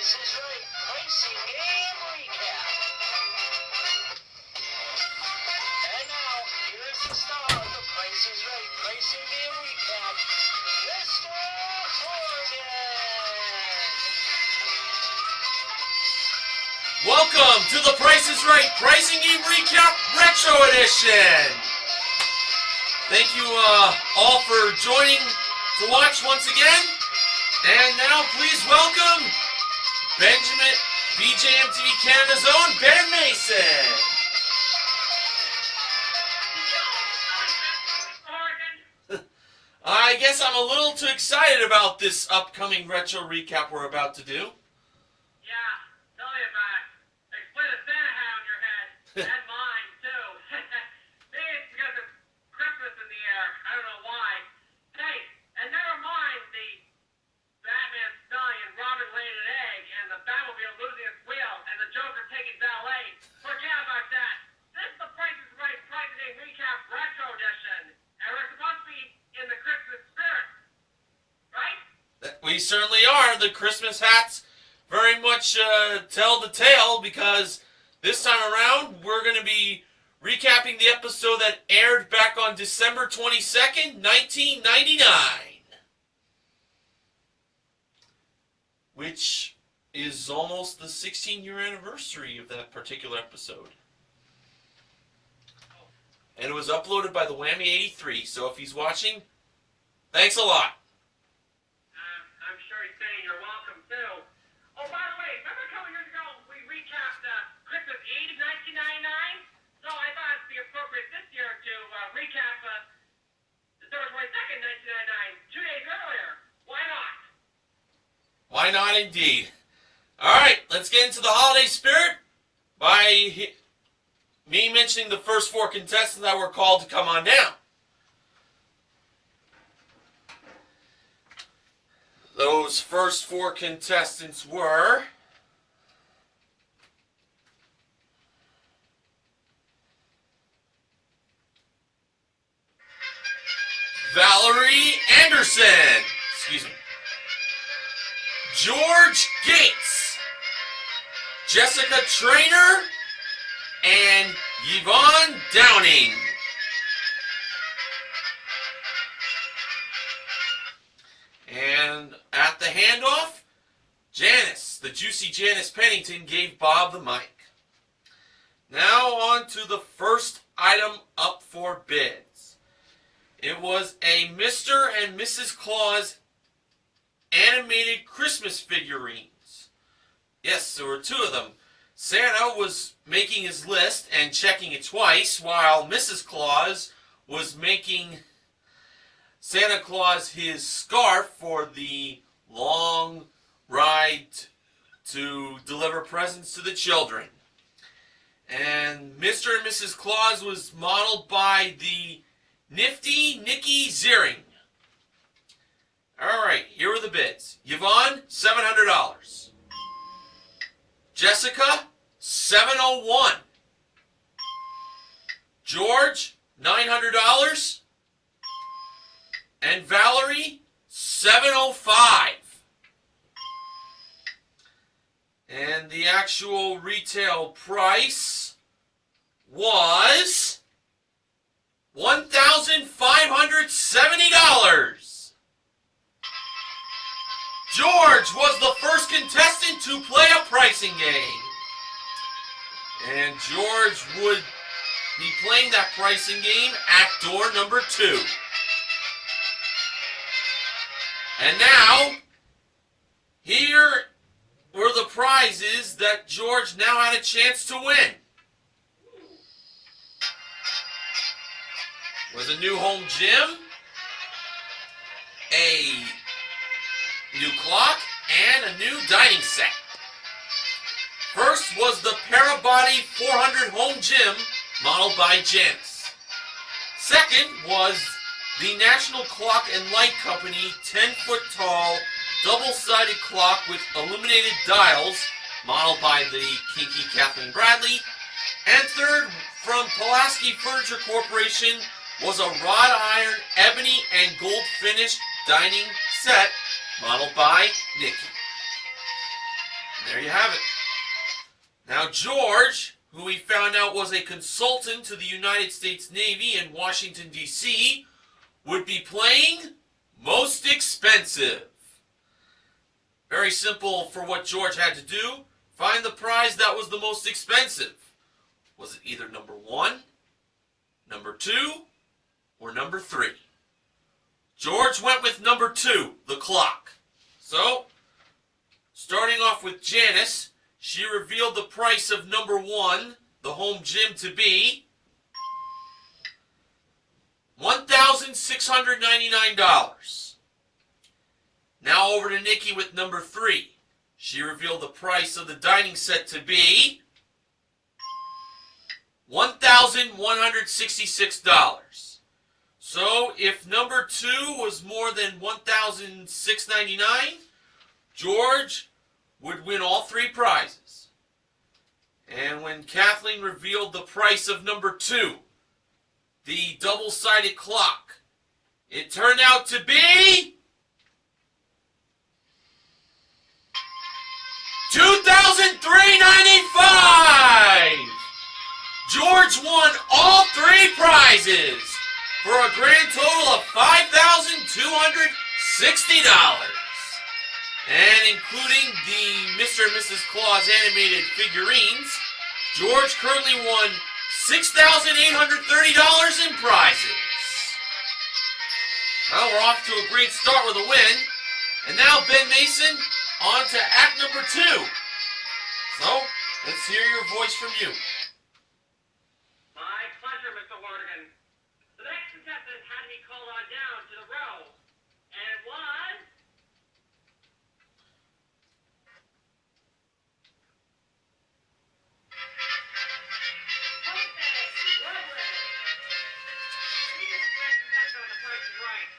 Price is Right Pricing Game Recap. And now, here's the star of the Price is Right Pricing Game Recap, Mr. Horgan. Welcome to the Price is Right Pricing Game Recap Retro Edition. Thank you all for joining to watch once again. And now please welcome Benjamin, BJMTV Canada's own Ben Mason. I guess I'm a little too excited about this upcoming retro recap we're about to do. Yeah, tell me about it. They split a Santa hat on your head. And mine, too. Maybe it's because of Christmas in the air. I don't know why. Hey, and never mind the Batman spelling and Robin laying an egg and the Batmobile losing its wheel and the Joker taking ballet. Forget about that. This is the Price is Right Pricing Game Recap Retro Edition. And we're supposed to be in the Christmas spirit. Right? We certainly are. The Christmas hats very much tell the tale, because this time around we're going to be recapping the episode that aired back on December 22nd, 1999. Which is almost the 16-year anniversary of that particular episode. And it was uploaded by the Whammy 83, so if he's watching, thanks a lot. I'm sure he's saying you're welcome, too. Oh, by the way, remember a couple years ago we recapped Christmas Eve 1999? So I thought it'd be appropriate this year to recap December 22nd, 1999, 2 days earlier. Why not? Why not indeed? Alright, let's get into the holiday spirit by me mentioning the first four contestants that were called to come on down. Those first four contestants were Valerie Anderson, excuse me, George Gates, Jessica Traynor, and Yvonne Downing. And at the handoff, Janice, the juicy Janice Pennington, gave Bob the mic. Now on to the first item up for bids. It was a Mr. and Mrs. Claus animated Christmas figurines. Yes, there were two of them. Santa was making his list and checking it twice, while Mrs. Claus was making Santa Claus his scarf for the long ride to deliver presents to the children. And Mr. and Mrs. Claus was modeled by the nifty Nikki Ziering. Alright, here are the bids. Yvonne, $700. Jessica, $701. George, $900. And Valerie, $705. And the actual retail price was $1,570. George was the first contestant to play a pricing game. And George would be playing that pricing game at door number 2. And now, here were the prizes that George now had a chance to win. Was a new home gym, a new clock, and a new dining set. First was the Parabody 400 home gym modeled by Janice. Second was the National Clock and Light Company 10-foot tall double-sided clock with illuminated dials modeled by the kinky Kathleen Bradley. And third, from Pulaski Furniture Corporation, was a wrought iron, ebony, and gold finished dining set modeled by Nikki. There you have it. Now George, who we found out was a consultant to the United States Navy in Washington, D.C., would be playing most expensive. Very simple for what George had to do. Find the prize that was the most expensive. Was it either number 1, number 2, or number 3? George went with number 2, the clock. So, starting off with Janice, she revealed the price of number 1, the home gym, to be $1,699. Now over to Nikki with number 3. She revealed the price of the dining set to be $1,166. So if number 2 was more than $1,699, George would win all 3 prizes. And when Kathleen revealed the price of number 2, the double-sided clock, it turned out to be $2,395. George won all 3 prizes for a grand total of $5,260. And including the Mr. and Mrs. Claus animated figurines, George currently won $6,830 in prizes. Well, we're off to a great start with a win. And now, Ben Mason, on to act number 2. So, let's hear your voice from you. My pleasure, Mr. Wardigan. The next contestant had to be called on down to the row, and it was... Jose, lovely. He is the next contestant on The Price is Right.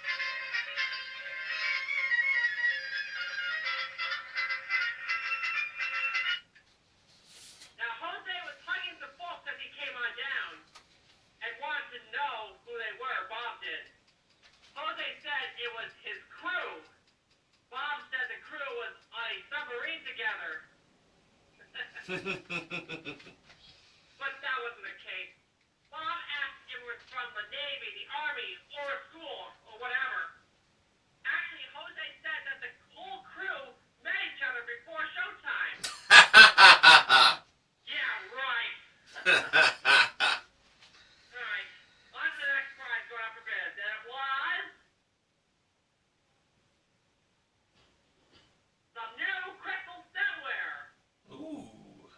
Now, Jose was hugging some folks as he came on down and wanted to know who they were. Bob did. Jose said it was his crew. Bob said the crew was on a submarine together. But that wasn't the case. Bob asked if it was from the Navy, the Army, or a school, or whatever. Actually, Jose said that the whole crew met each other before showtime. Yeah, right. Alright, on to the next prize going up for bids. And it was... some new crystal stemware. Ooh.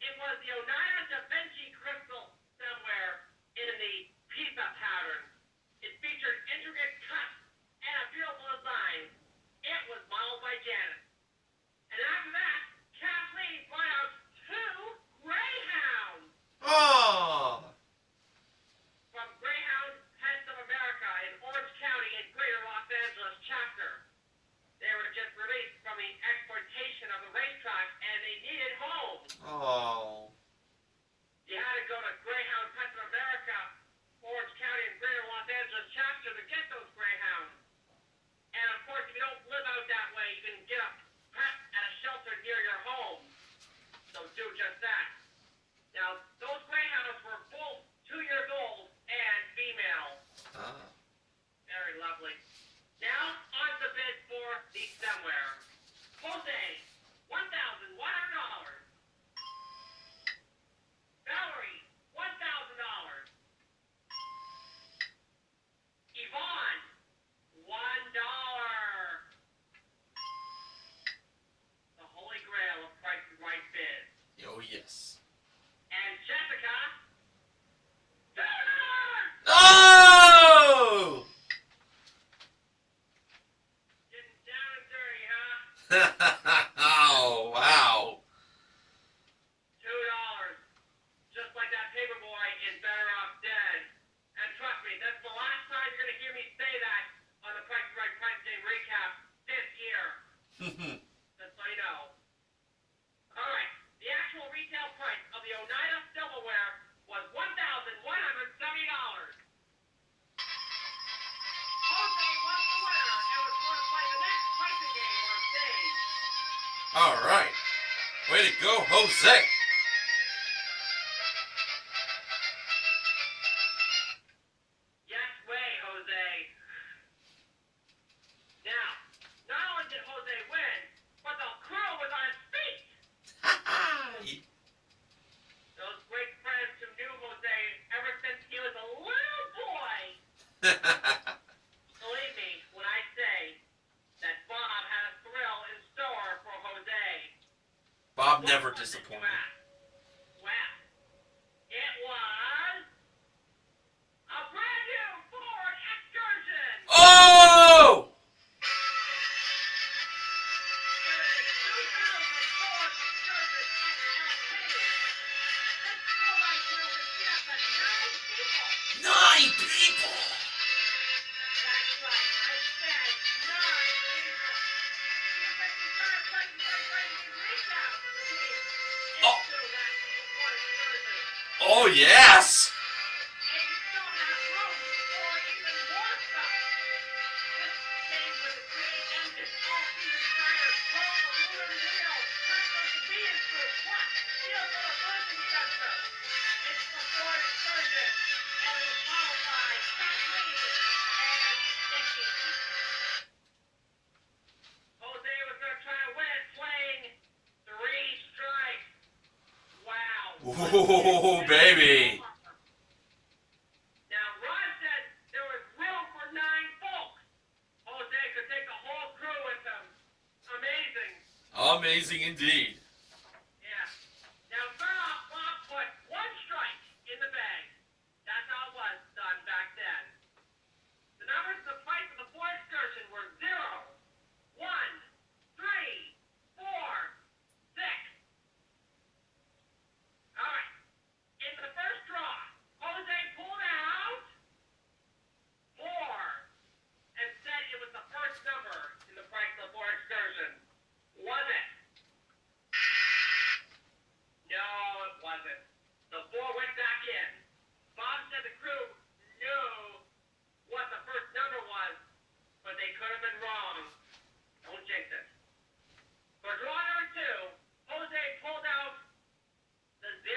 It was the Oneida Da Vinci crystal stemware in the pizza pattern. It featured intricate cuts and a beautiful design. It was modeled by Janet. And after that, Kathleen brought out 2 greyhounds Oh. from Greyhound Pets of America in Orange County in Greater Los Angeles chapter. They were just released from the exportation of the racetrack and they needed homes. Oh. You had to go to Greyhound Pets of America, Orange County and Greater Los Angeles chapter to get those greyhounds. And of course, if you don't live out that way, you can get a pet at a shelter near your home. So do just that. Now, those greyhounds were both 2 years old and female. Ah. Very lovely. Now, on to bid for the stemware. Jose, $1,100. All right. Way to go, Jose. Yes way, Jose. Now, not only did Jose win, but the crew was on its feet. Those great friends who knew Jose ever since he was a little boy. Believe me when I say that Bob had a thrill in store for Jose. Bob What never was it, you disappointed. ask? Well, it was a brand new Ford Excursion. Oh! Nine people! Oh. Oh, yes! Jose was going to try to win it playing three strikes. Wow. Ooh, baby. Now, Rod said there was room for 9 folks. Jose could take the whole crew with him. Amazing. Amazing indeed. Yeah. Now, Bob put 1 strike in the bag. That's how it was done back then. The numbers of the price of the Ford Excursion were 0, 1, 3, 4, 6. All right. In the first draw, Jose pulled out 4 and said it was the first number in the price of the Ford Excursion. Was it? No, it wasn't. The 4 went back in. Bob said the crew knew what the first number was, but they could have been wrong. Don't jinx it. For draw number 2, Jose pulled out the 0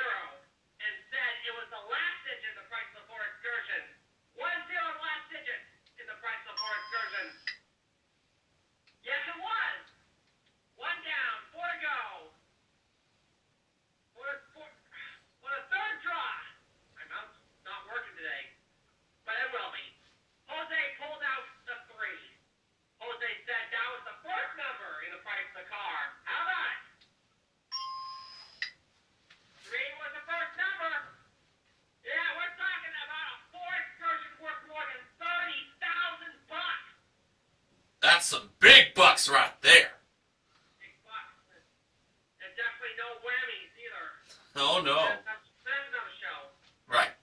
and said it was the last digit in the price of the Ford Excursion. 1 0 the last digit in the price of the Ford Excursion. Yes, it was. 1 down, 4 to go. For the third draw, my mouth's not working today, but it will be. Jose pulled out the 3. Jose said that was the first number in the price of the car. How about it? 3 was the first number. Yeah, we're talking about a Ford Excursion worth more than $30,000. That's some big bucks right there. Big bucks. And definitely no whammies either. Oh, no. That's another show. Right.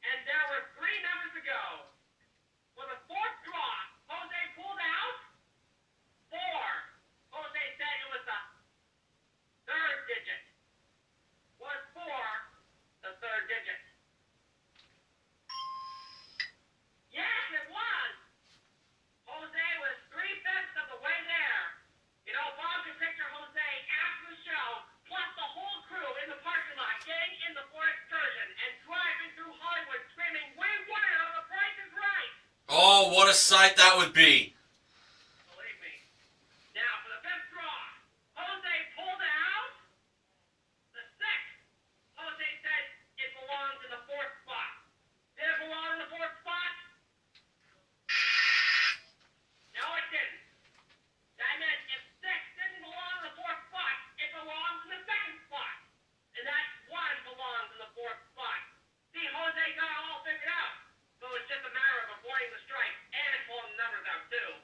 And there were 3 numbers to go. For the 4th draw, Jose pulled out 4. Jose said it was the 3rd digit. Was 4 the 3rd digit? Yes, it was. Jose was 3/5 of the way there. You know, Bob could picture Jose after the show, plus the whole crew in the parking lot getting in the Ford Excursion and driving through Hollywood screaming, "We won it on The Price is Right!" Oh, what a sight that would be. Believe me. Now, for the 5th draw, Jose pulled out the 6. Jose said it belongs in the 4th spot. Did it belong in the 4th spot? No, it didn't. That meant if 6 didn't belong in the 4th spot, it belongs in the 2nd spot. And that 1 belongs in the 4th spot. See, Jose got it all figured out. So it's just a matter of avoiding the strike and pulling the numbers out, too.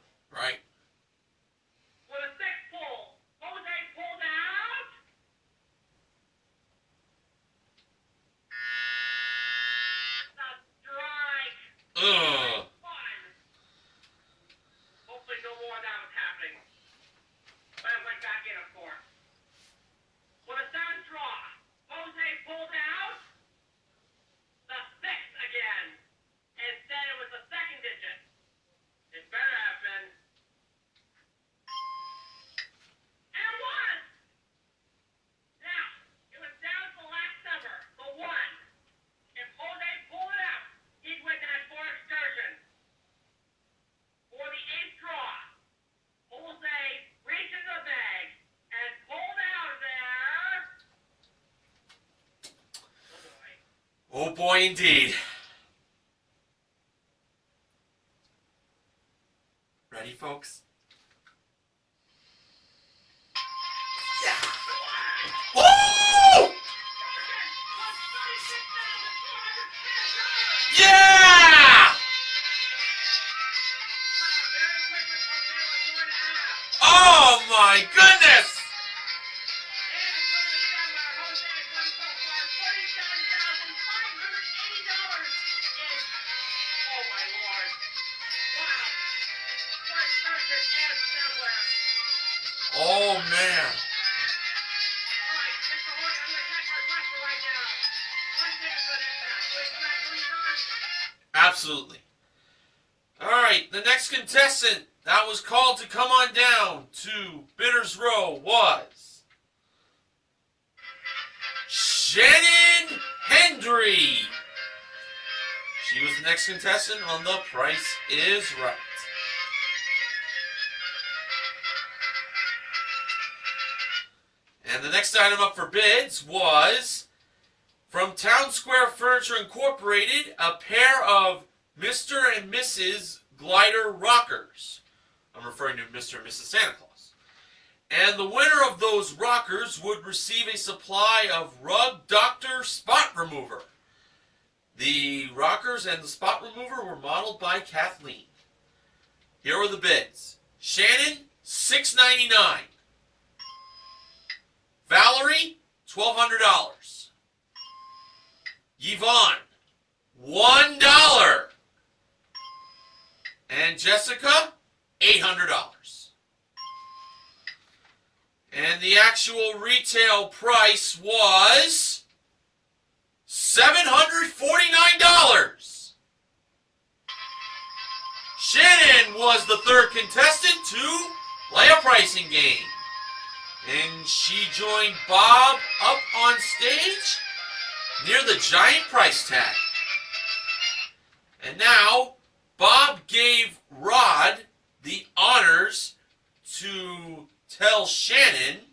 Oh boy, indeed. Ready, folks? Yeah. Woo! Yeah! Oh my goodness! Oh man. Absolutely. Alright, the next contestant that was called to come on down to Bidders Row was Shannon Hendry. She was the next contestant on The Price is Right. And the next item up for bids was from Town Square Furniture Incorporated, a pair of Mr. and Mrs. Glider rockers. I'm referring to Mr. and Mrs. Santa Claus. And the winner of those rockers would receive a supply of Rug Doctor Spot Remover. The rockers and the spot remover were modeled by Kathleen. Here are the bids. Shannon, $6.99. Valerie, $1,200. Yvonne, $1. And Jessica, $800. And the actual retail price was $749. Shannon was the third contestant to play a pricing game. And she joined Bob up on stage near the giant price tag. And now, Bob gave Rod the honors to tell Shannon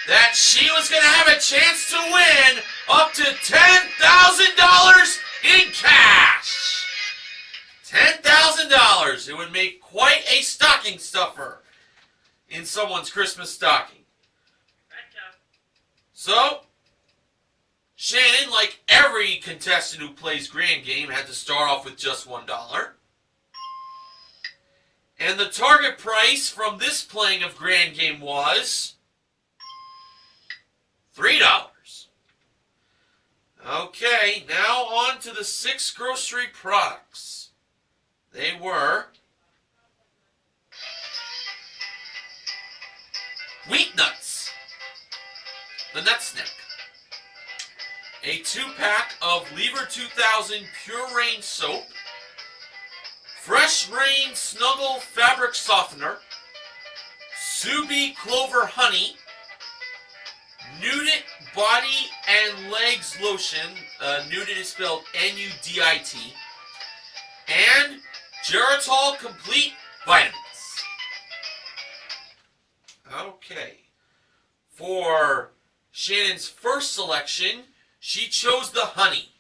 that she was going to have a chance to win up to $10,000 in cash. $10,000. It would make quite a stocking stuffer in someone's Christmas stocking. So, Shannon, like every contestant who plays Grand Game, had to start off with just $1. And the target price from this playing of Grand Game was $3. Okay, now on to the 6 grocery products. They were Wheat Nuts, the Nut Snack, a 2-pack of Lever 2000 Pure Rain Soap, Fresh Rain Snuggle Fabric Softener, Subi Clover Honey, Nudit Body and Legs Lotion, Nudit is spelled N-U-D-I-T, and Geritol Complete Vitamins. Okay. For Shannon's first selection, she chose the honey.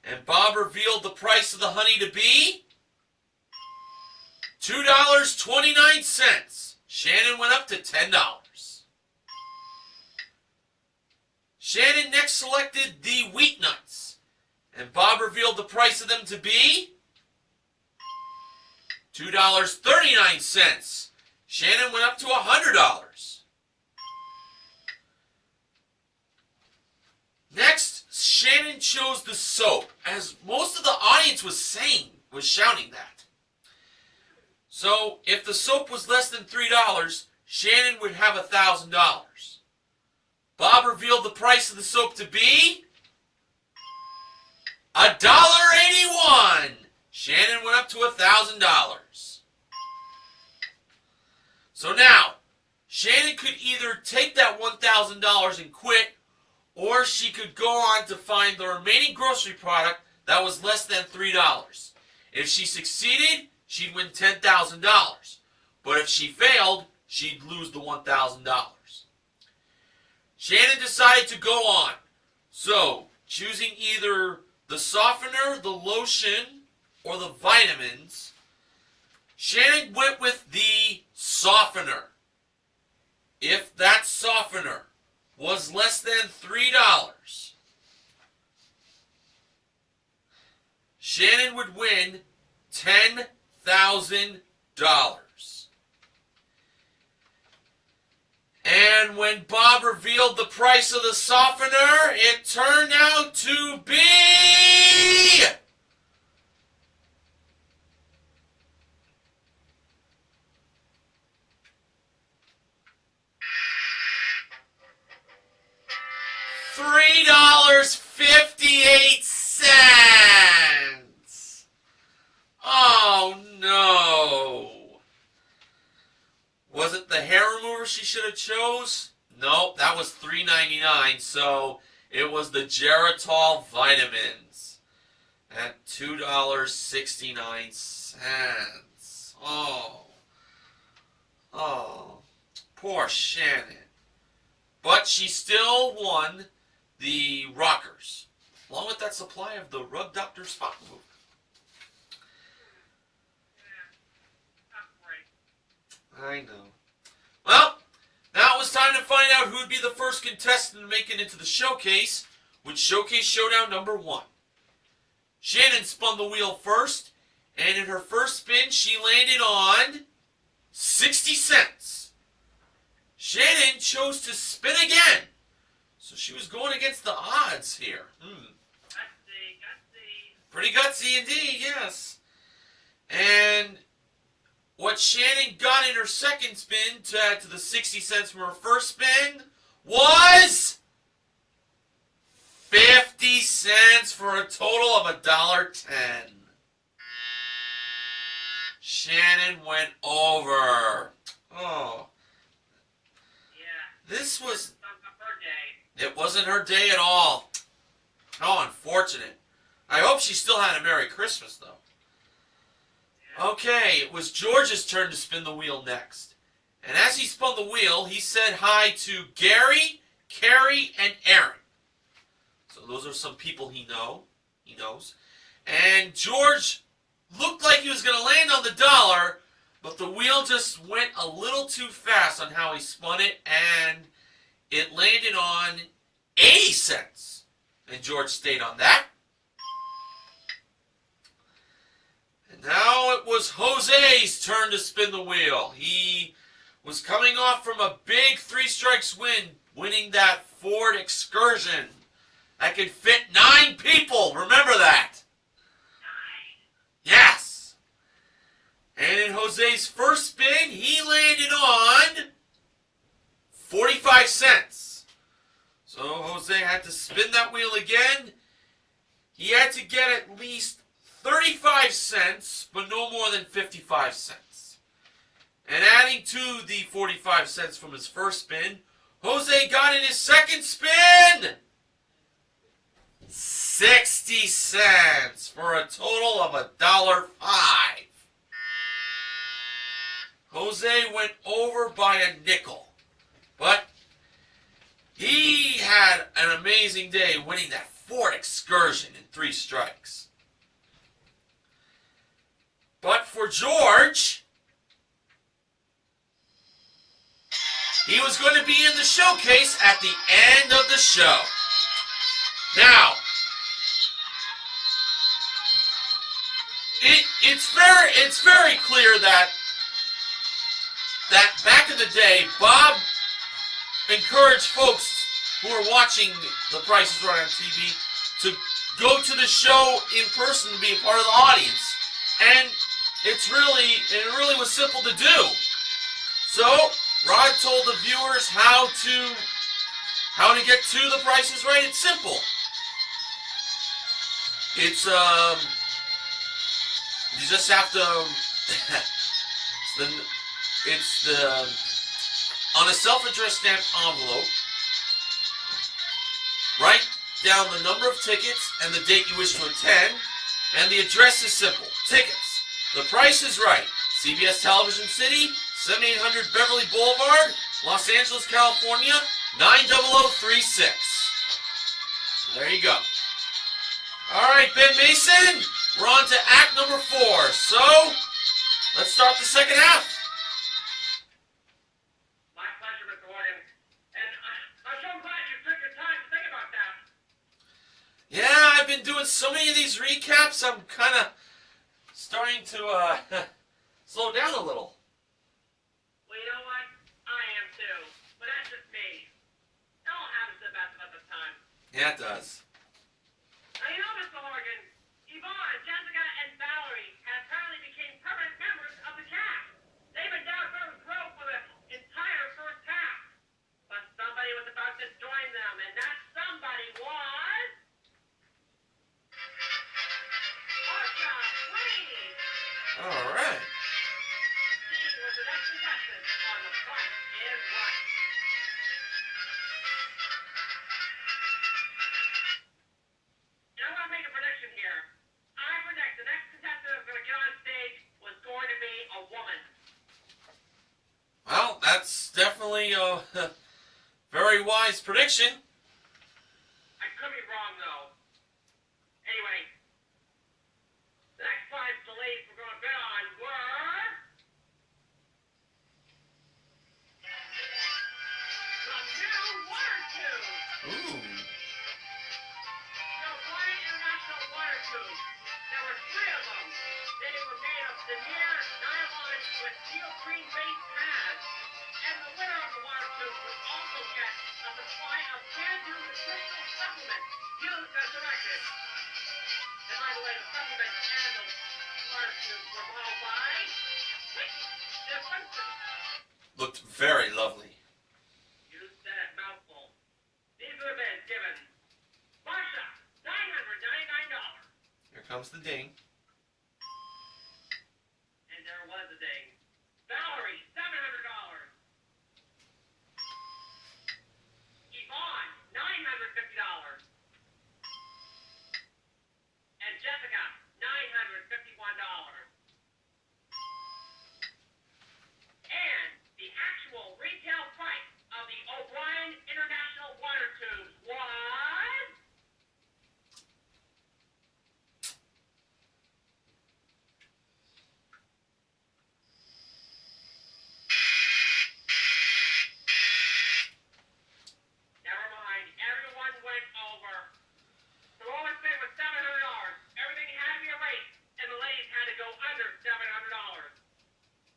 And Bob revealed the price of the honey to be $2.29. Shannon went up to $10. Shannon next selected the Wheat Nuts. And Bob revealed the price of them to be $2.39. Shannon went up to $100. Next, Shannon chose the soap, as most of the audience was shouting that. So, if the soap was less than $3, Shannon would have $1,000. Bob revealed the price of the soap to be $1.81. Shannon went up to $1,000. So now, Shannon could either take that $1,000 and quit, or she could go on to find the remaining grocery product that was less than $3. If she succeeded, she'd win $10,000. But if she failed, she'd lose the $1,000. Shannon decided to go on. So, choosing either the softener, the lotion, or the vitamins, Shannon went with the softener. If that softener was less than $3, Shannon would win $10,000. And when Bob revealed the price of the softener, it turned out to be $3.58. Oh no. Was it the hair remover she should have chose? Nope, that was $3.99, so it was the Geritol vitamins at $2.69. Oh, poor Shannon. But she still won the rockers, along with that supply of the Rug Doctor spot remover. I know. Well, now it was time to find out who would be the first contestant to make it into the showcase, with Showcase Showdown number 1. Shannon spun the wheel first, and in her first spin, she landed on 60 cents. Shannon chose to spin again, so she was going against the odds here. Gutsy. Pretty gutsy indeed, yes. And what Shannon got in her second spin to add to the 60 cents from her first spin was 50 cents for a total of $1.10. Shannon went over. Oh. Yeah. This was... Her day. It wasn't her day at all. Oh, unfortunate. I hope she still had a Merry Christmas, though. Okay, it was George's turn to spin the wheel next. And as he spun the wheel, he said hi to Gary, Carrie, and Aaron. So those are some people he knows. And George looked like he was going to land on the dollar, but the wheel just went a little too fast on how he spun it, and it landed on 80 cents. And George stayed on that. Now it was Jose's turn to spin the wheel. He was coming off from a big 3 strikes win, winning that Ford Excursion that could fit 9 people. Remember that? 9. Yes. And in Jose's first spin, he landed on 45 cents. So Jose had to spin that wheel again. He had to get at least 35 cents, but no more than 55 cents. And adding to the 45 cents from his first spin, Jose got in his second spin 60 cents for a total of $1.05. Jose went over by a nickel, but he had an amazing day winning that Ford Excursion in 3 strikes. But for George, he was going to be in the showcase at the end of the show. Now, it's very clear that back in the day, Bob encouraged folks who are watching The Price is Right on TV to go to the show in person to be a part of the audience. And it really was simple to do. So Rod told the viewers how to get to The Price is Right. It's simple. It's you just have to on a self-addressed stamped envelope, write down the number of tickets and the date you wish to attend, and the address is simple. Tickets. The Price is Right. CBS Television City, 7800 Beverly Boulevard, Los Angeles, California, 90036. There you go. All right, Ben Mason, we're on to act number 4. So, let's start the second half. My pleasure, Mr. Morgan. And I'm so glad you took the time to think about that. Yeah, I've been doing so many of these recaps, I'm kind of starting to slow down a little. Well, you know what? I am too. But that's just me. It all happens to the best of us at times. Yeah, it does. Now, you know, Mr. Morgan, Yvonne, Jessica, and Valerie have apparently became permanent members of the cast. They've been down Burton's Grove for the entire first half. But somebody was about to join them, and that somebody was... Marsha Green! All right. She was the next contestant on The Price is Right. Now, I want to make a prediction here. I predict the next contestant that's going to get on stage was going to be a woman. Well, that's definitely a very wise prediction. I could be wrong, though. Anyway, the next 5 ladies we're going to bet on were... the new water tube. Ooh. The Hawaiian International water tube. There were 3 of them. They were made of denier nylon with steel green-based pads. And the winner of the water tube would also get a supply of can-do nutritional supplements used as directed. And by the way, the supplements and the water tube were modeled by... differences. Looked very lovely. You said it, mouthful. These are the bids given. Marsha, $999. Here comes the ding. And there was a ding. Valerie, $700. Yvonne, $950. And Jessica, $951. And the actual retail price of the O'Brien International water tubes was... Never mind, everyone went over. The lowest bid was $700. Everything had to be erased, and the ladies had to go under $700.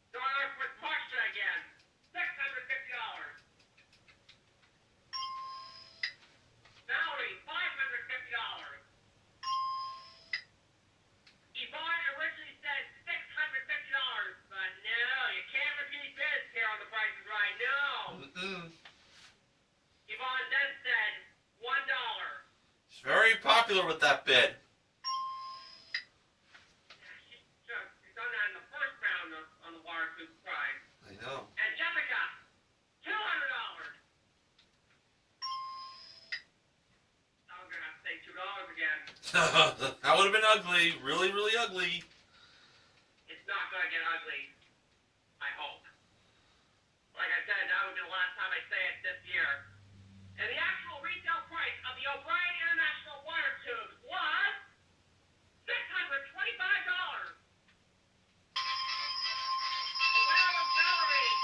So I left with Marsha again, $650. Valerie, $550. Yvonne originally said $650, but no, you can't repeat bids here on The Price is Right. No. Mm-mm. Yvonne then said $1. She's very popular with that bid. She's done that in the first round on the water tube prize. I know. And Jessica, $200. I'm gonna have to say $2 again. That would have been ugly. Really, really ugly. It's not gonna get ugly. I hope. Like I said, that would be the last time I say it this year. And the actual retail price of the O'Brien International water tubes was $625. The winner was Valerie,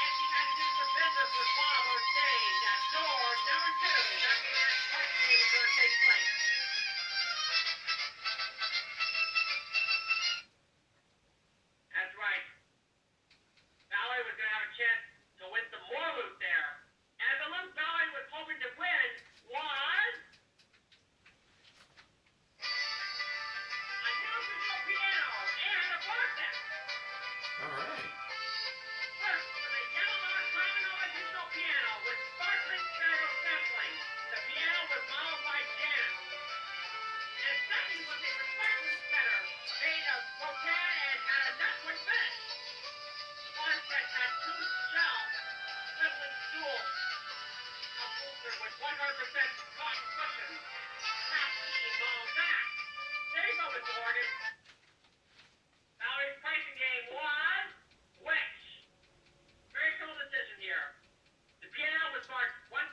and she had to do some business with Bob on stage at door number 2. That's where the next question meeting is going to take place. That's right. Valerie was going to have a chance to win some more loot there. And the loot Valerie was hoping to win was... a new digital piano and a bar set. All right. First, with a Yamaha Commodore digital piano with sparkling stereo sampling. The piano was modeled by Janet. And second was a reflective center made of rattan and had a nutwood finish. One set had 2 shelves, swiveling stools, upholstered with 100% cotton cushions, half heating all back. There you go, Mr. Morgan. Valerie's pricing game was which? Very simple decision here. The piano was marked $1,000.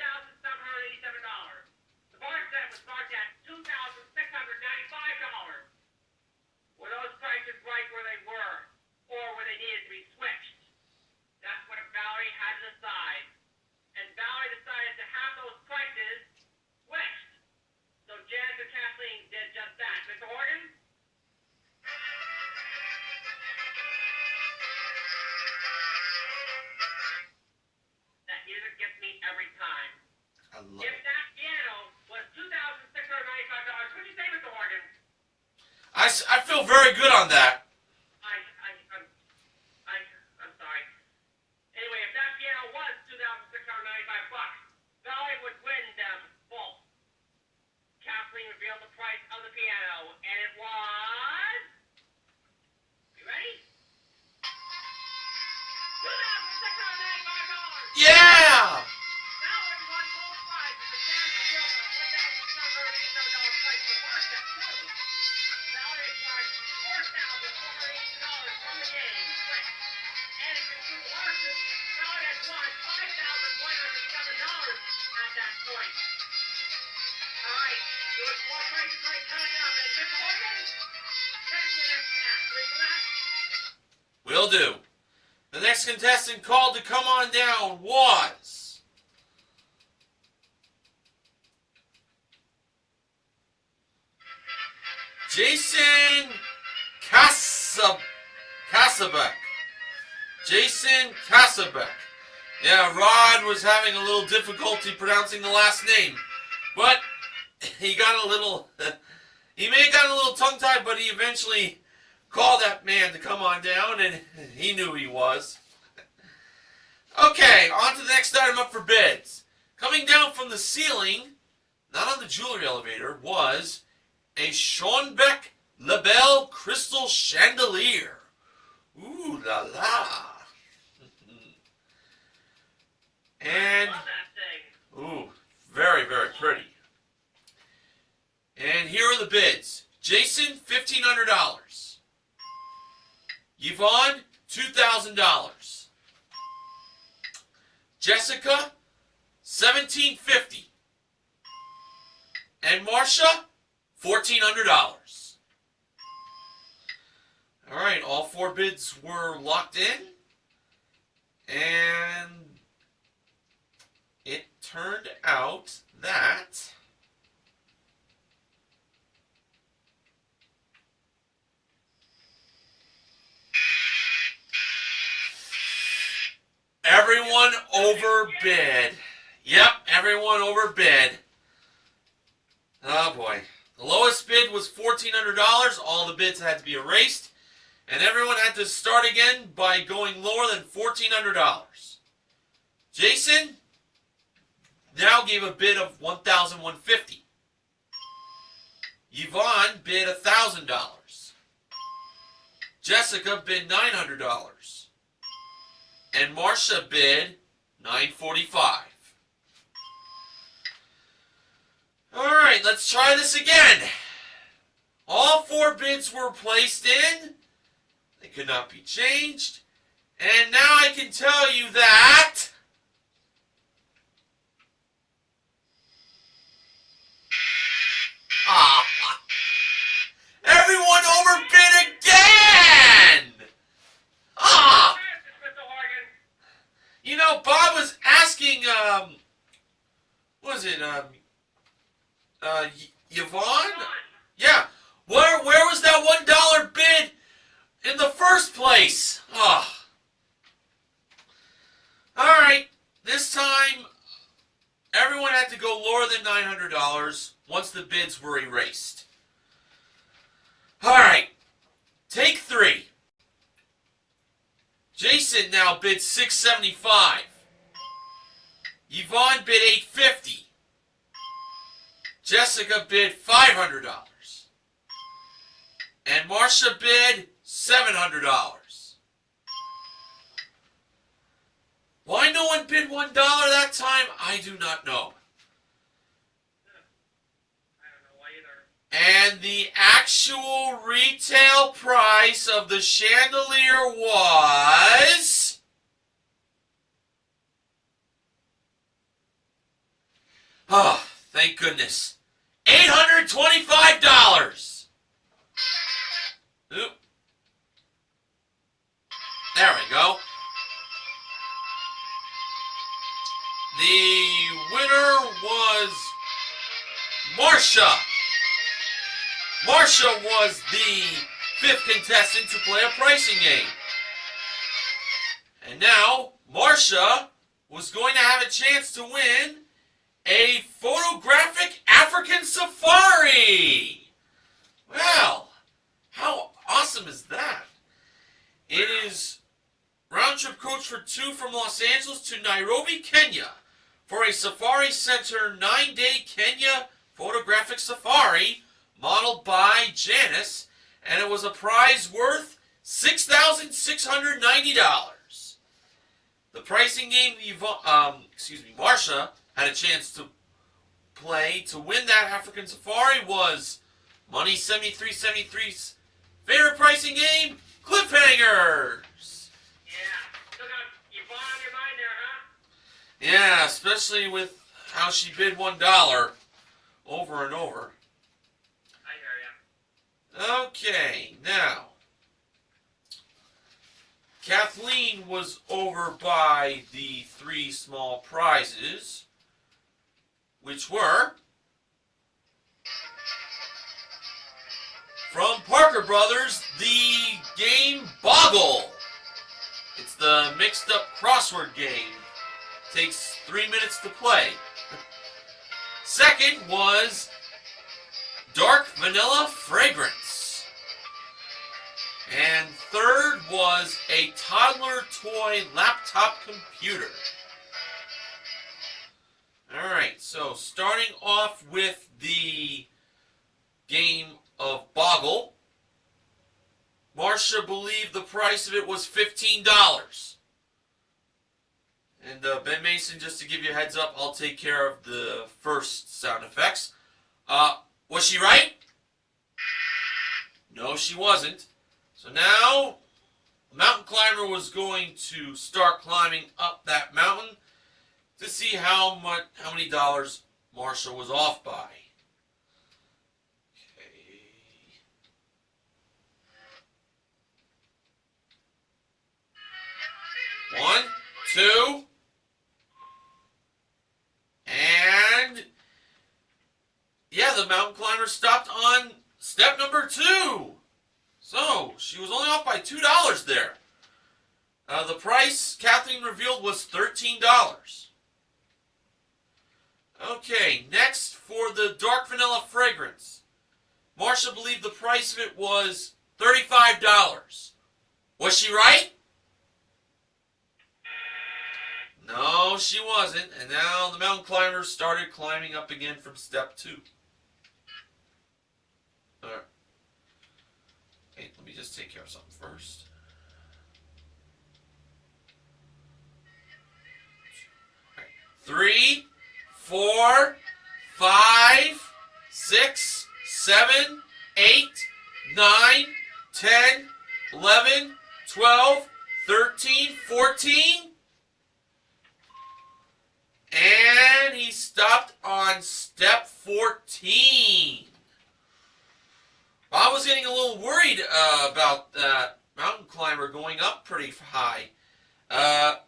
had to decide, and Valerie decided to have those prices switched. So Janice and Kathleen did just that. Mr. Horgan? That music gets me every time. I love If it. that piano was $2,695, what'd you say, Mr. Horgan? I feel very good on that. I'm sorry. Anyway, if that piano was $2,695, Valerie would win them both. Kathleen revealed the price of the piano, and it was. You ready? $2,695. Yeah! Valerie won both prizes. The Janice revealed the $1,687 price for Marcia, too. Valerie charged $4,482 from the game, which, and if you include the lawsuit, Valerie had won $5,107 at that point. All right, there was more prices right coming up, and Mr. Horgan, take us to the next act. Ready for that? Will do. The next contestant called to come on down was Jason Kasabek. Jason Kasabek. Yeah, Rod was having a little difficulty pronouncing the last name, but he got a little. He may have gotten a little tongue-tied, but he eventually called that man to come on down, and he knew he was. Okay, on to the next item up for bids. Coming down from the ceiling, not on the jewelry elevator, was a Schoenbeck Lebel crystal chandelier. Ooh la la. And, Love that thing. ooh, very, very pretty. And here are the bids. Jason, $1,500. Yvonne, $2,000. Jessica, $1,750. And Marcia, $1,400. All right, all four bids were locked in, and it turned out that everyone overbid. Yep, everyone overbid. Oh boy. The lowest bid was $1,400. All the bids had to be erased. And everyone had to start again by going lower than $1,400. Jason now gave a bid of $1,150. Yvonne bid $1,000. Jessica bid $900. And Marcia bid $945. Alright, let's try this again. All four bids were placed in. They could not be changed. And now I can tell you that everyone overbid again! Mr. Horgan. You know, Bob was asking, what was it, Yvonne? Yeah. Where was that $1 bid in the first place? Alright, this time everyone had to go lower than $900 once the bids were erased. Alright, take 3. Jason now bid $675. Yvonne bid $850. Jessica bid $500. And Marcia bid $700. Why no one bid $1 that time, I do not know. I don't know why either. And the actual retail price of the chandelier was thank goodness. $825. Oop. There we go. The winner was Marsha. Marsha was the 5th contestant to play a pricing game. And now, Marsha was going to have a chance to win a photographic African safari. Well, how awesome is that? It is round-trip coach for 2 from Los Angeles to Nairobi, Kenya for a Safari Center 9-day Kenya photographic safari modeled by Janice, and it was a prize worth $6,690. The pricing game, Marsha had a chance to play to win that African safari was Money 7373's favorite pricing game, Cliffhangers. Yeah. Still got you bought on your mind there, huh? Yeah, especially with how she bid $1 over and over. I hear ya. Okay, now Kathleen was over by the 3 small prizes, which were from Parker Brothers, the game Boggle. It's the mixed up crossword game. Takes 3 minutes to play. Second was Dark Vanilla Fragrance. And third was a toddler toy laptop computer. Alright, so starting off with the game of Boggle, Marsha believed the price of it was $15. And Ben Mason, just to give you a heads up, I'll take care of the first sound effects. Was she right? No, she wasn't. So now, the mountain climber was going to start climbing up that mountain to see how many dollars Marsha was off by. Okay. 1, 2, and yeah, the mountain climber stopped on step number 2. So, she was only off by $2 there. The price Kathleen revealed was $13. Okay, next for the Dark Vanilla Fragrance. Marsha believed the price of it was $35. Was she right? No, she wasn't. And now the mountain climbers started climbing up again from step 2. Alright. Okay, let me just take care of something first. Alright. 3, 4, 5, 6, 7, 8, 9, 10, 11, 12, 13, 14. And he stopped on step 14. I was getting a little worried about that mountain climber going up pretty high.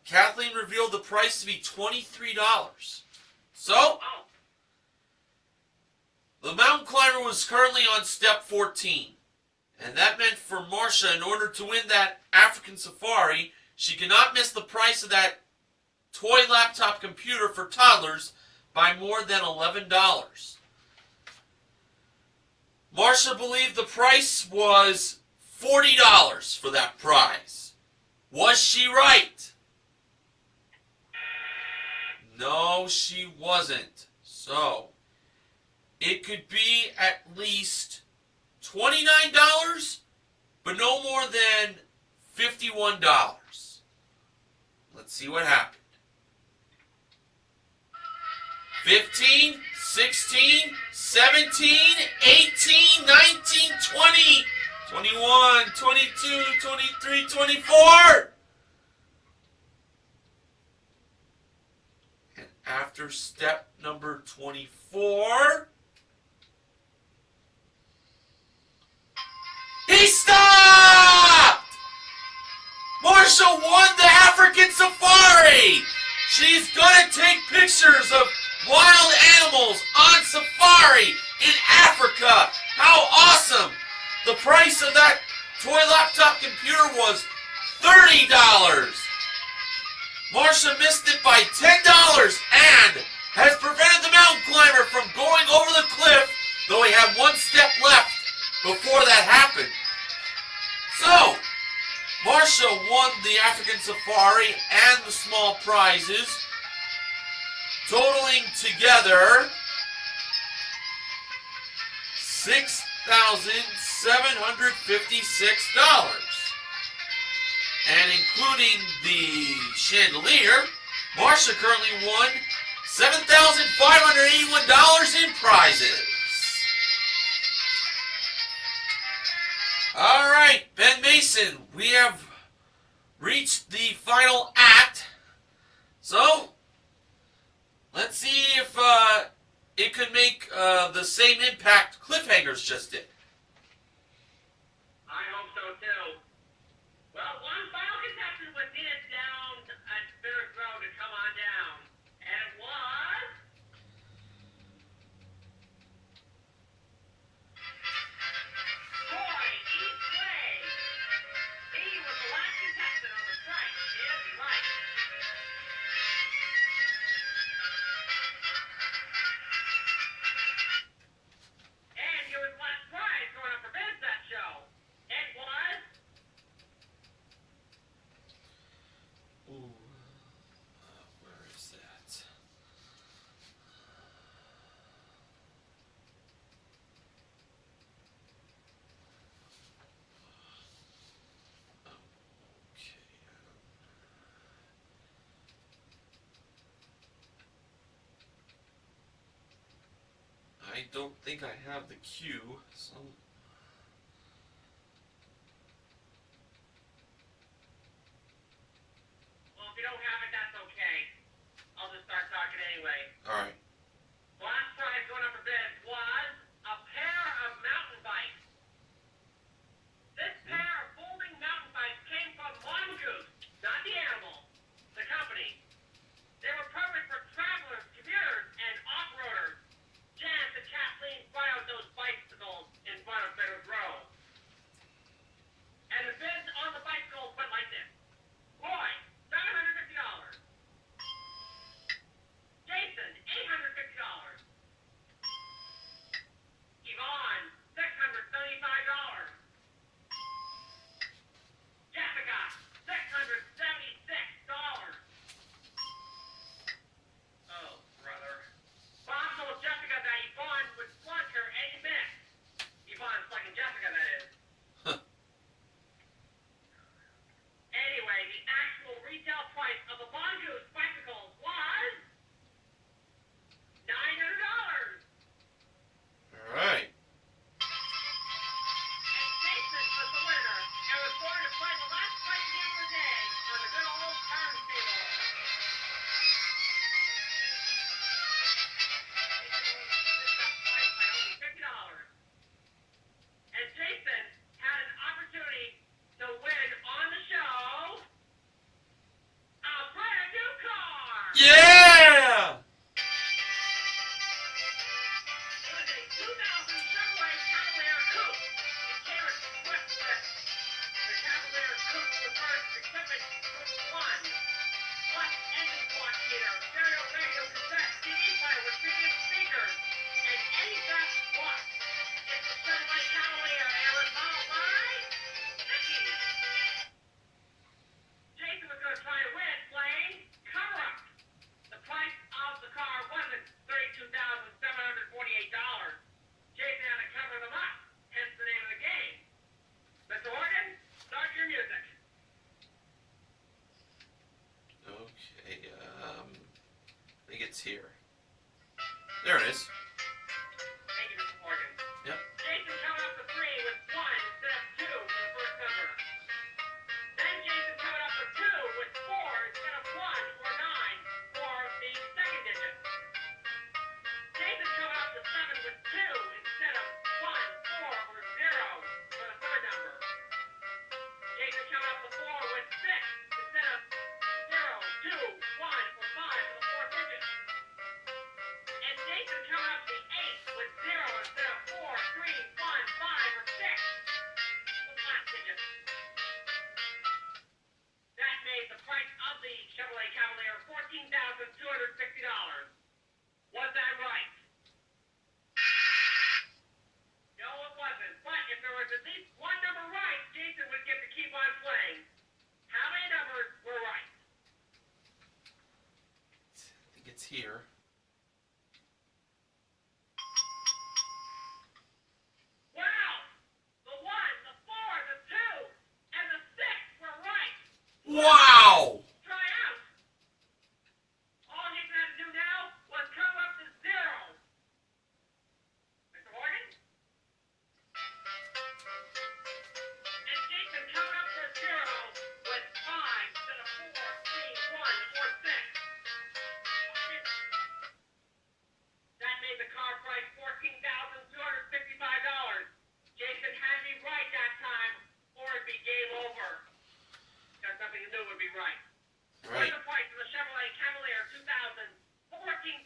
Kathleen revealed the price to be $23. So, the mountain climber was currently on step 14. And that meant for Marsha, in order to win that African safari, she cannot miss the price of that toy laptop computer for toddlers by more than $11. Marsha believed the price was $40 for that prize. Was she right? No, she wasn't. So, it could be at least $29, but no more than $51. Let's see what happened. 15, 16, 17, 18, 19, 20, 21, 22, 23, 24. And after step number 24, he stopped! Marsha won the African Safari! She's gonna take pictures of wild animals on safari in Africa. How awesome! The price of that toy laptop computer was $30. Marsha missed it by $10 and has prevented the mountain climber from going over the cliff, though he had one step left before that happened. So, Marsha won the African Safari and the small prizes, totaling together $6,756. And including the chandelier, Marsha currently won $7,581 in prizes. All right, Ben Mason, we have reached the final act. So, let's see if it could make the same impact Cliffhangers just did. I hope so too. Well, one final contestant was needed down at Spinner's Road to come on down. And it was... Boy, East Way. He was the last contestant on the strike. Is he right? And he was last prize going up for bids that show. It was... Ooh, where is that? I don't think I have the cue. Well, if you don't have it, that's okay. I'll just start talking anyway. All right. Last prize going up for bids was a pair of mountain bikes. This pair of folding mountain bikes came from Mongoose, not the animal, the company. They were perfect for travelers, commuters, and off-roaders. Janice and Kathleen borrowed those bicycles in front of Bidders Row. And the bids on the bicycles went like this. Roy, $750. Jason, $850. Yvonne, $635. Jessica, $676. Oh, brother. Bob told Jessica that Yvonne would slug her any minute. Yvonne's slugging Jessica, that is. Anyway, the actual retail price of the Mongoose bicycles was $900. All right. And Jason was the winner and was going to play the last price game of the day on the good old turntable. And Jason had an opportunity to win on the show a brand new car. Yeah! It was a 2000 Chevrolet Cavalier Coupe. It came with Swift Lift. The Cavalier Coupe refers to equipment Group 1. Plus engine clock heater, stereo radio cassette, CD player with premium speakers, and any fast watch. It's the Chevrolet Cavalier and was followed by Mickey. Jason was going to try to win it playing Cover Up. The price of the car wasn't $32,748. Jason had to cover them up, hence the name of the game. Mr. Horgan, start your music. Okay, I think it's here. There it is. Thank you, Mr. Horgan. Yep. Jason covered up the 3 with 1 instead of 2 for the first number. Then Jason covered up the 2 with 4 instead of 1 or 9 for the second digit. Jason covered up the 7 with 2 instead of 1, 4, or 0 for the third number. Jason covered up the 4 with 6 instead of 0, 2, 1, or 5 for the fourth Was that right? No, it wasn't. But if there was at least one number right, Jason would get to keep on playing. How many numbers were right? I think it's here. Wow! The 1, the 4, the 2, and the 6 were right. Wow! Try out. All Jason had to do now was come up to 0. Mr. Morgan? And Jason coming up to 0 with 5 instead of 4, 3, 1, or 6. That made the car price $14,255. Jason had to be right that time, or it'd be game over. There's nothing to do would be right. Right. What's the price of the Chevrolet Cavalier 2000? $14,255.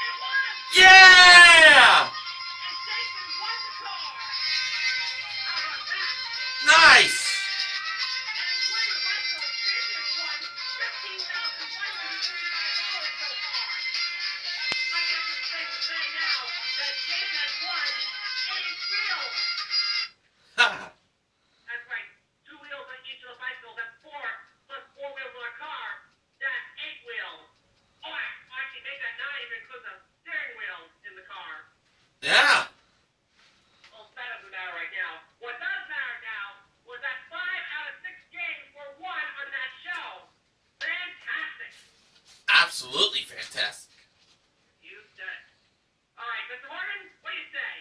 It was! Yeah! And Jason won the car! How about that? Nice! And including the bicycle, Jason won $15,135 so far. I guess it's safe to say now that Jason has won 8 wheels. That's right. 2 wheels on each of the bicycles. That's 4 plus 4 wheels on a car. That's 8 wheels. Oh, I actually made that 9 even include the steering wheel in the car. Yeah. Well, that doesn't matter right now. What does matter now was that 5 out of 6 games were won on that show. Fantastic. Absolutely fantastic. You said it. All right, Mr. Morgan, what do you say?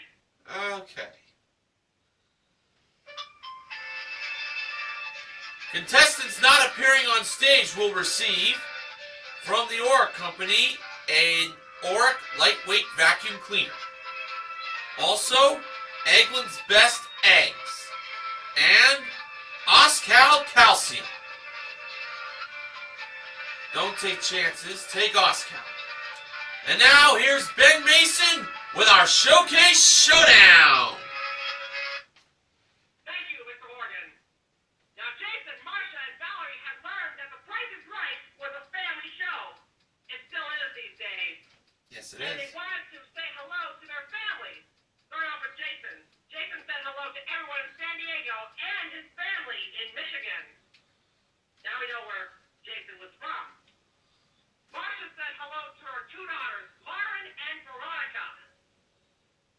Okay. Contestants not appearing on stage will receive from the Oric Company an Oric lightweight vacuum cleaner. Also, Eggland's Best Eggs and Oscal Calcium. Don't take chances, take Oscal. And now here's Ben Mason with our Showcase Showdown. Thank you, Mr. Morgan. Now, Jason, Marcia, and Valerie have learned that The Price is Right was a family show. It still is these days. Yes, it And they is. wanted to say hello to their families. Start off with Jason. Jason said hello to everyone in San Diego and his family in Michigan. Now we know where Jason was from. Marcia said hello to her 2 daughters, Lauren and Veronica.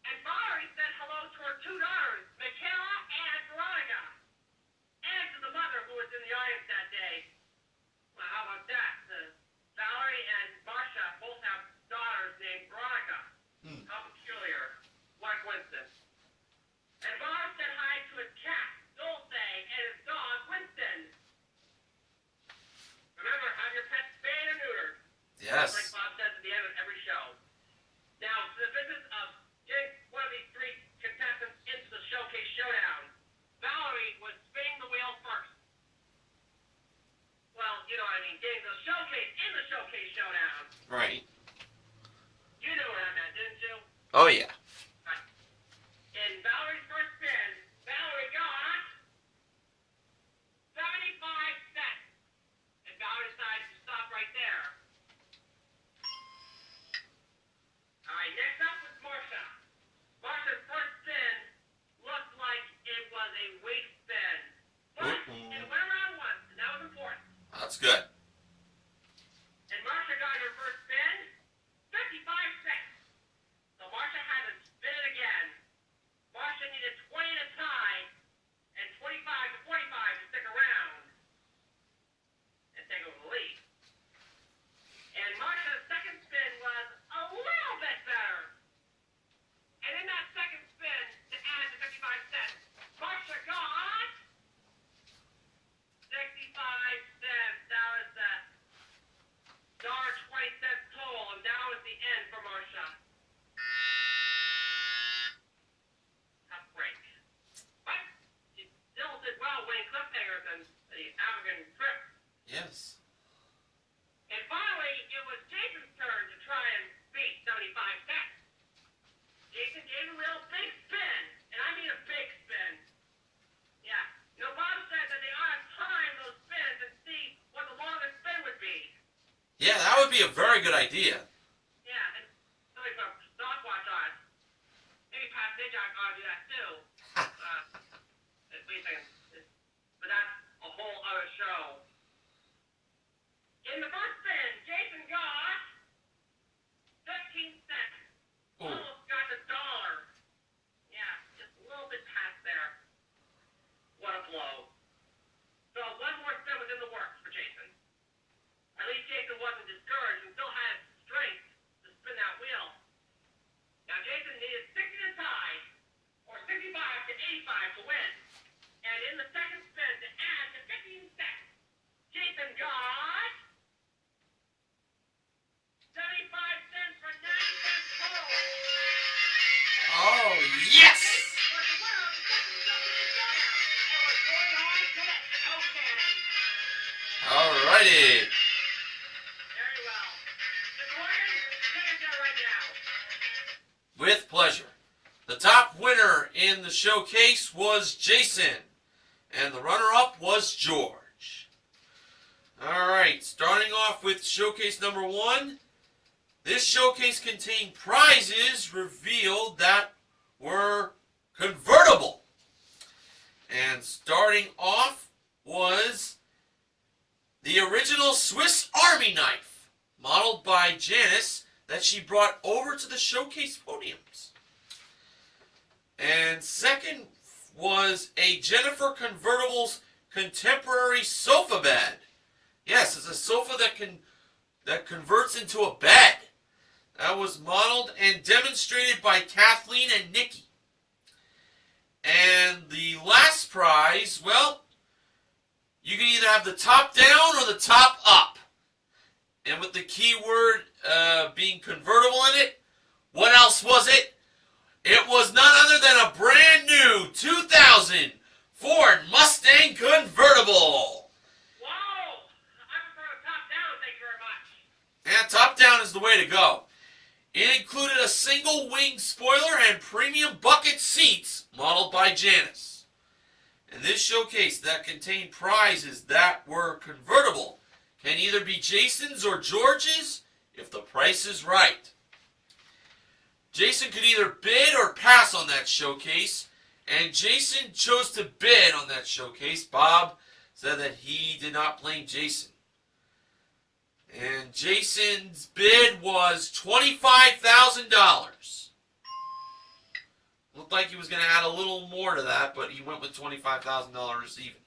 And Valerie said hello to her 2 daughters, Michaela and Veronica. And to the mother who was in the audience that day. Well, how about that? Valerie and Marcia both have daughters named Veronica. idea. Yeah, and somebody put a stopwatch on. Maybe Pat Sajak ought to do that too. What do you think? But that's a whole other show. In the first spin, Jason got 15 cents. Ooh. Almost got the dollar. Yeah, just a little bit past there. What a blow. So one more spin was in the works for Jason. At least Jason wasn't discouraged and still had strength to spin that wheel. Now Jason needed 60 to tie, or 65 to 85 to win. And in the second spin to add to 15 cents, Jason got 75 cents for 90 cents total. Oh, yes! Jason was the winner of the second Showcase Showdown and was going on to the show cannon. Alrighty. Very well. Mr. Morgan, take us there right now. With pleasure. The top winner in the showcase was Jason, and the runner-up was George. Alright, starting off with showcase number 1. This showcase contained prizes revealed that were convertible. And starting off was the original Swiss Army knife, modeled by Janice, that she brought over to the showcase podiums. And second was a Jennifer Convertibles contemporary sofa bed. Yes, it's a sofa that converts into a bed. That was modeled and demonstrated by Kathleen and Nikki. And the last prize, well, you can either have the top down or the top up. And with the keyword being convertible in it, what else was it? It was none other than a brand new 2000 Ford Mustang convertible. Wow! I prefer a top down, thank you very much. And top down is the way to go. It included a single wing spoiler and premium bucket seats modeled by Janice. And this showcase that contained prizes that were convertible can either be Jason's or George's if the price is right. Jason could either bid or pass on that showcase, and Jason chose to bid on that showcase. Bob said that he did not blame Jason. And Jason's bid was $25,000. Looked like he was going to add a little more to that, but he went with $25,000 even.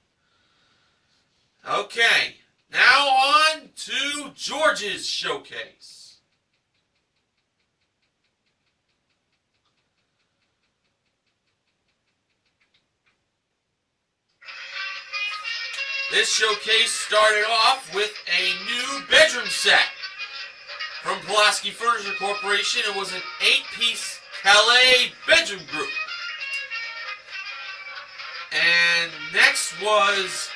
Okay, now on to George's showcase. This showcase started off with a new bedroom set from Pulaski Furniture Corporation. It was an 8-piece Calais bedroom group. And next was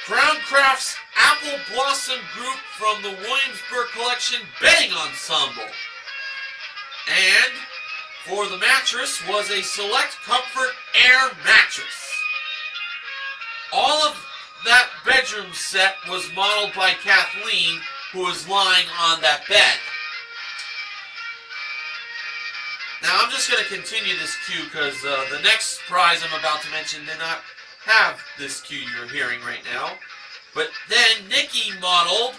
Crown Craft's Apple Blossom Group from the Williamsburg Collection Bedding Ensemble. And for the mattress was a Select Comfort Air mattress. All of that bedroom set was modeled by Kathleen, who was lying on that bed. Now I'm just going to continue this cue because the next prize I'm about to mention did not have this cue you're hearing right now. But then Nikki modeled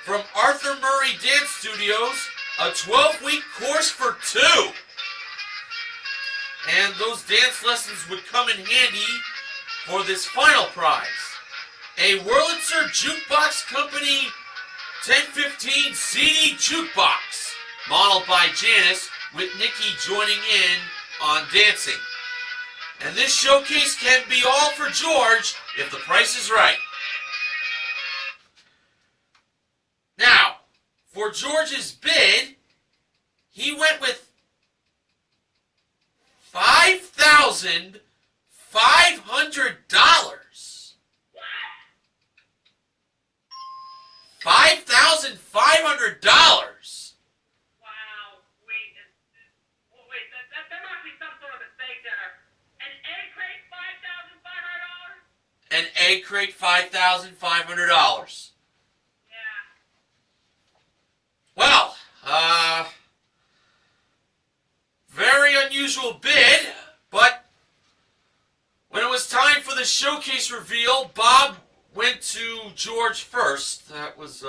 from Arthur Murray Dance Studios a 12-week course for 2. And those dance lessons would come in handy for this final prize. A Wurlitzer Jukebox Company 1015 CD Jukebox, modeled by Janice, with Nikki joining in on dancing. And this showcase can be all for George if the price is right. Now, for George's bid, he went with $5,500. $5,500. Wow, wait, there must be some sort of mistake there. An egg crate, $5,500? An egg crate, $5,500. Yeah. unusual bid, but when it was time for the showcase reveal, Bob went to George first. That was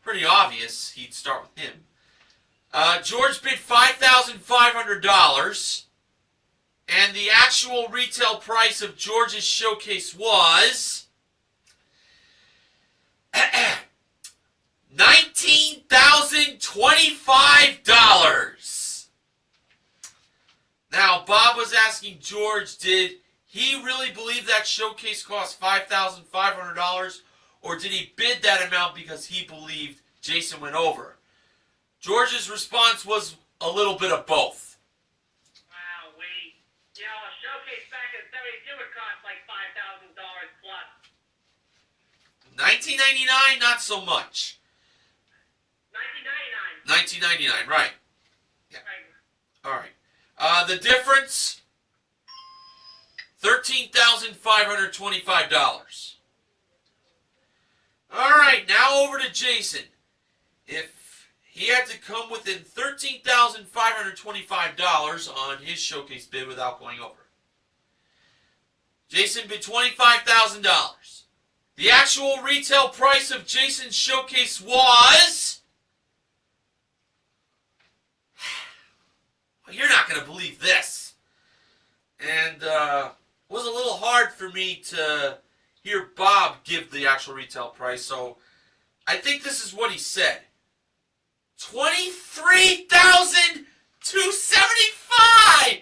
pretty obvious he'd start with him. George bid $5,500, and the actual retail price of George's showcase was $19,025. Now, Bob was asking George, did he really believe that showcase cost $5,500, or did he bid that amount because he believed Jason went over? George's response was a little bit of both. Wow, a showcase back in 72 would cost like $5,000 plus. 1999, not so much. 1999. 1999, right. Yeah. Right. All right. The difference, $13,525. All right, now over to Jason. If he had to come within $13,525 on his showcase bid without going over, Jason bid $25,000. The actual retail price of Jason's showcase was... Well, you're not going to believe this. And it was a little hard for me to hear Bob give the actual retail price, so I think this is what he said. $23,275!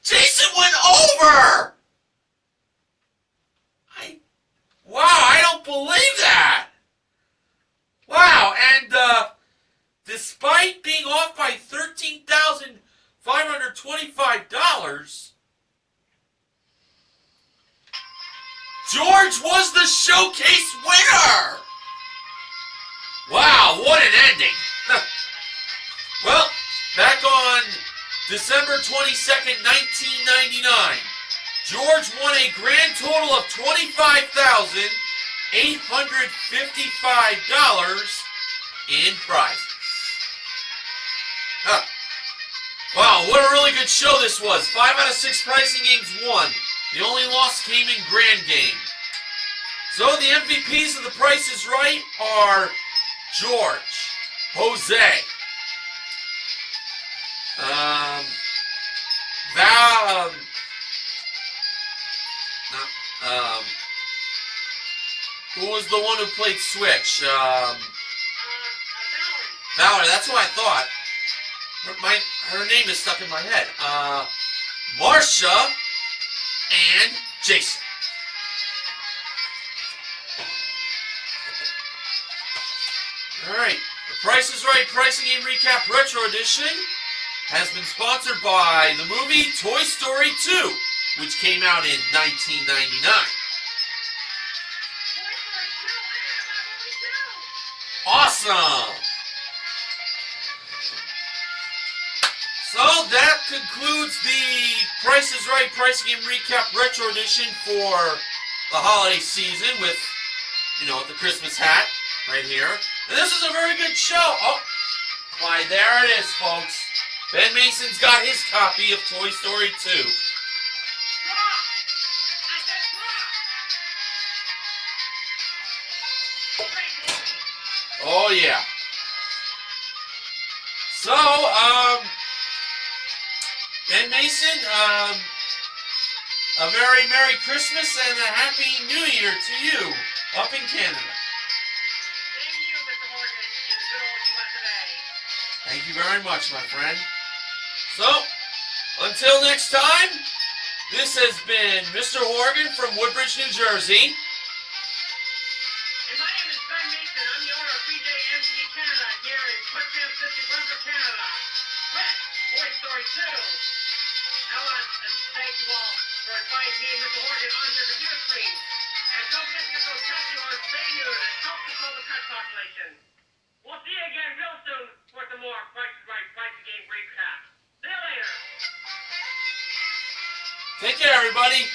Jason went over! Wow, I don't believe that! Wow, and despite being off by $13,525, George was the showcase winner! Wow, what an ending! Well, back on December 22nd, 1999, George won a grand total of $25,855 in prizes. Wow, what a really good show this was. 5 out of 6 pricing games won. The only loss came in Grand Game. So the MVPs of The Price is Right are George, Jose, who was the one who played Switch? Valerie, that's what I thought. Her name is stuck in my head. Marcia and Jason. Alright, The Price is Right Pricing Game Recap Retro Edition has been sponsored by the movie Toy Story 2, which came out in 1999. Awesome! So that concludes the Price is Right Pricing Game Recap Retro Edition for the holiday season with, the Christmas hat right here. And this is a very good show. Oh, why, there it is, folks. Ben Mason's got his copy of Toy Story 2. Oh, yeah. So, Ben Mason, a very Merry Christmas and a Happy New Year to you up in Canada. Thank you, Mr. Horgan, in the good old USA. Thank you very much, my friend. So, until next time, this has been Mr. Horgan from Woodbridge, New Jersey. And my name is Ben Mason. I'm the owner of BJMC Canada here in Quitcamp City, Brunswick, Canada. With Toy Story 2. I want to thank you all for inviting me and Mr. Horgan on your computer screen. And don't forget to get those testing on stay tuned and help control the pet population. We'll see you again real soon for some more Price is Right Pricing Game recap. See you later. Take care, everybody.